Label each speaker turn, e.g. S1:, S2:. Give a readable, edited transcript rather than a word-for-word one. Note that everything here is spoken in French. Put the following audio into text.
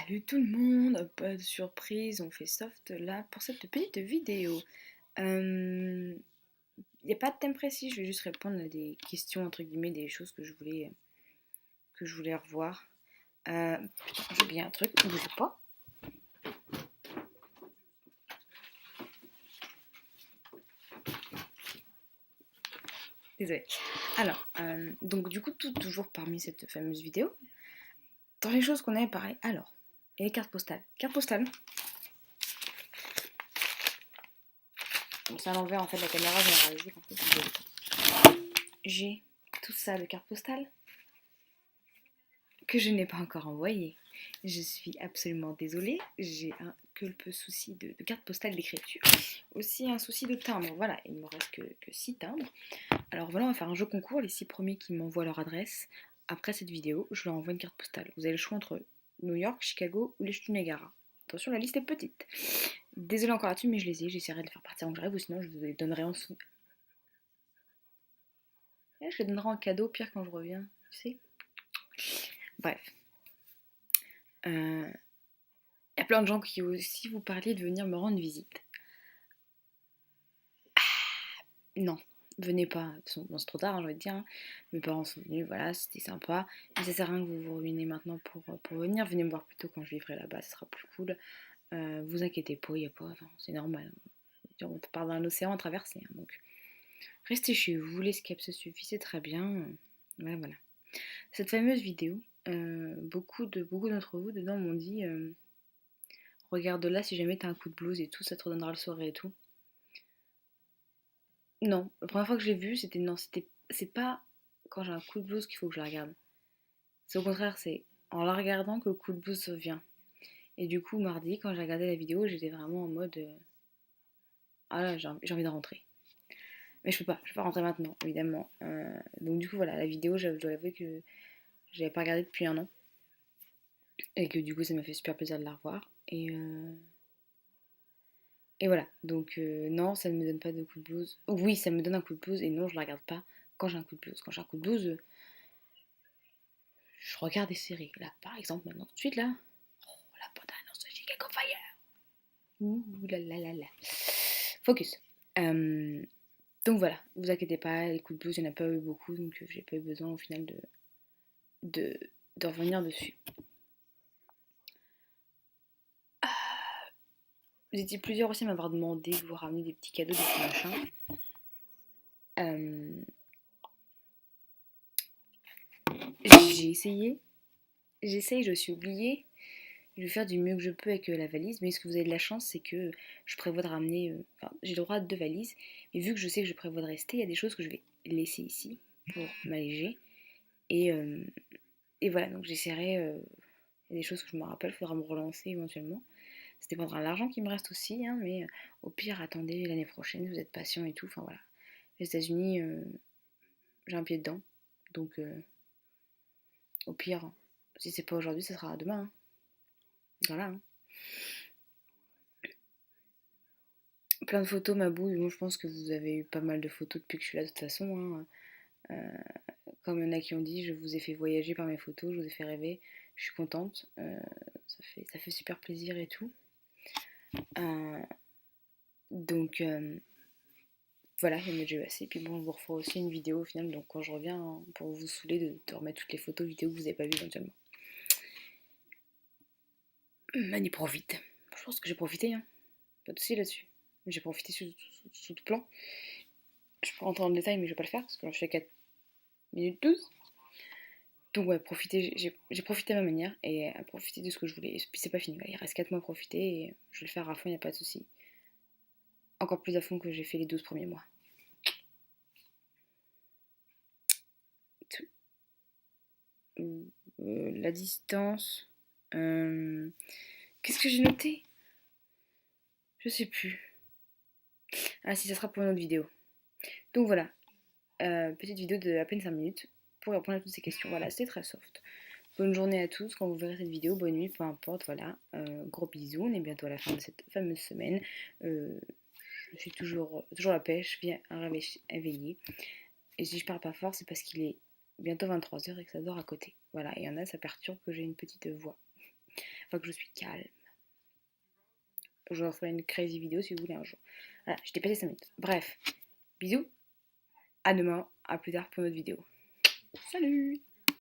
S1: Salut tout le monde, pas de surprise, on fait soft là pour cette petite vidéo. Il n'y a pas de thème précis, je vais juste répondre à des questions, entre guillemets, des choses que je voulais revoir. Putain, j'ai oublié un truc, ne bougez pas. Désolée. Alors, donc du coup, toujours parmi cette fameuse vidéo, dans les choses qu'on avait parlé, alors, et les cartes postales. Cartes postales, bon, c'est à l'envers en fait, la caméra, j'ai réalisé qu'en fait, j'ai tout ça de cartes postales que je n'ai pas encore envoyé. Je suis absolument désolée, j'ai un quelque souci de carte postale d'écriture. Aussi un souci de timbre, voilà, il ne me reste que 6 timbres. Alors voilà, on va faire un jeu concours, les 6 premiers qui m'envoient leur adresse. Après cette vidéo, je leur envoie une carte postale. Vous avez le choix entre New York, Chicago ou les chutes du Niagara. Attention, la liste est petite. Désolée encore là-dessus, mais je les ai, j'essaierai de les faire partir en rêve ou sinon je vous les donnerai en sous. Je les donnerai en cadeau, pire quand je reviens, tu sais. Bref. Il y a plein de gens qui aussi vous parliez de venir me rendre visite. Non, venez pas. De toute façon, bon, c'est trop tard, hein, j'ai envie de dire, hein. Mes parents sont venus, voilà, c'était sympa. Mais ça sert à rien que vous vous ruinez maintenant pour venir. Venez me voir plutôt quand je vivrai là-bas, ce sera plus cool. Vous inquiétez pas, y a pas, enfin, c'est normal. On part d'un océan à traverser, hein, donc restez chez vous, l'escape se suffit, c'est très bien. Voilà, voilà. Cette fameuse vidéo, beaucoup d'entre vous dedans m'ont dit regarde là si jamais t'as un coup de blues et tout, ça te redonnera le sourire et tout. Non, la première fois que je l'ai vu, c'était non, c'est pas quand j'ai un coup de blues qu'il faut que je la regarde. C'est au contraire, c'est en la regardant que le coup de blues vient. Et du coup, mardi, quand j'ai regardé la vidéo, j'étais vraiment en mode ah là, j'ai envie de rentrer. Mais je peux pas rentrer maintenant, évidemment. Donc du coup, voilà, la vidéo, je dois avouer que j'avais pas regardé depuis un an. Et que du coup, ça m'a fait super plaisir de la revoir. Et voilà, donc non, ça ne me donne pas de coup de blues. Oui, ça me donne un coup de blues et non, je la regarde pas quand j'ai un coup de blues. Quand j'ai un coup de blues, je regarde des séries. Là, par exemple, maintenant, tout de suite, là, la bande-annonce de Chicago Fire. Ouh là là là là. Focus. Euh, donc voilà, vous inquiétez pas, les coups de blues, il n'y en a pas eu beaucoup, donc j'ai pas eu besoin au final de, de revenir dessus. Vous étiez plusieurs aussi à m'avoir demandé de vous ramener des petits cadeaux, des petits machins. Euh, j'ai essayé, j'essaye, je suis oubliée. Je vais faire du mieux que je peux avec la valise, mais ce que vous avez de la chance, c'est que je prévois de ramener. Enfin, j'ai le droit à 2 valises, mais vu que je sais que je prévois de rester, il y a des choses que je vais laisser ici pour m'alléger. Et, euh, et voilà, donc j'essaierai. Il y a des choses que je me rappelle, il faudra me relancer éventuellement. Ça dépendra de l'argent qui me reste aussi, hein, mais au pire, attendez l'année prochaine, vous êtes patient et tout. Enfin voilà. Les États-Unis, j'ai un pied dedans. Donc au pire, si c'est pas aujourd'hui, ça sera demain, hein. Voilà, hein. Plein de photos, ma boue. Bon, je pense que vous avez eu pas mal de photos depuis que je suis là, de toute façon, hein. Comme il y en a qui ont dit, je vous ai fait voyager par mes photos, je vous ai fait rêver. Je suis contente. Ça fait super plaisir et tout. Euh, donc voilà, il y en a déjà eu assez. Puis bon, je vous referai aussi une vidéo au final. Donc quand je reviens, hein, pour vous saouler de remettre toutes les photos, vidéos que vous n'avez pas vues éventuellement. On y profite. Je pense que j'ai profité, hein. Pas de soucis là-dessus. J'ai profité sous tout plan. Je peux rentrer dans le détail, mais je vais pas le faire parce que je suis à 4 minutes 12. Donc ouais, j'ai profité à ma manière et à profiter de ce que je voulais. Et puis c'est pas fini, il reste 4 mois à profiter et je vais le faire à fond, il n'y a pas de souci. Encore plus à fond que j'ai fait les 12 premiers mois. La distance. Qu'est-ce que j'ai noté? Je sais plus. Ah si, ça sera pour une autre vidéo. Donc voilà, petite vidéo de à peine 5 minutes pour répondre à toutes ces questions. Voilà, c'était très soft. Bonne journée à tous quand vous verrez cette vidéo, bonne nuit, peu importe, voilà. Gros bisous, on est bientôt à la fin de cette fameuse semaine. Je suis toujours à la pêche, bien éveillée. Et si je parle pas fort, c'est parce qu'il est bientôt 23h et que ça dort à côté. Voilà, et il y en a, ça perturbe que j'ai une petite voix. Enfin que je suis calme. Je referai une crazy vidéo si vous voulez un jour. Voilà, j'ai dépassé 5 minutes. Bref, bisous, à demain, à plus tard pour une autre vidéo. Salut!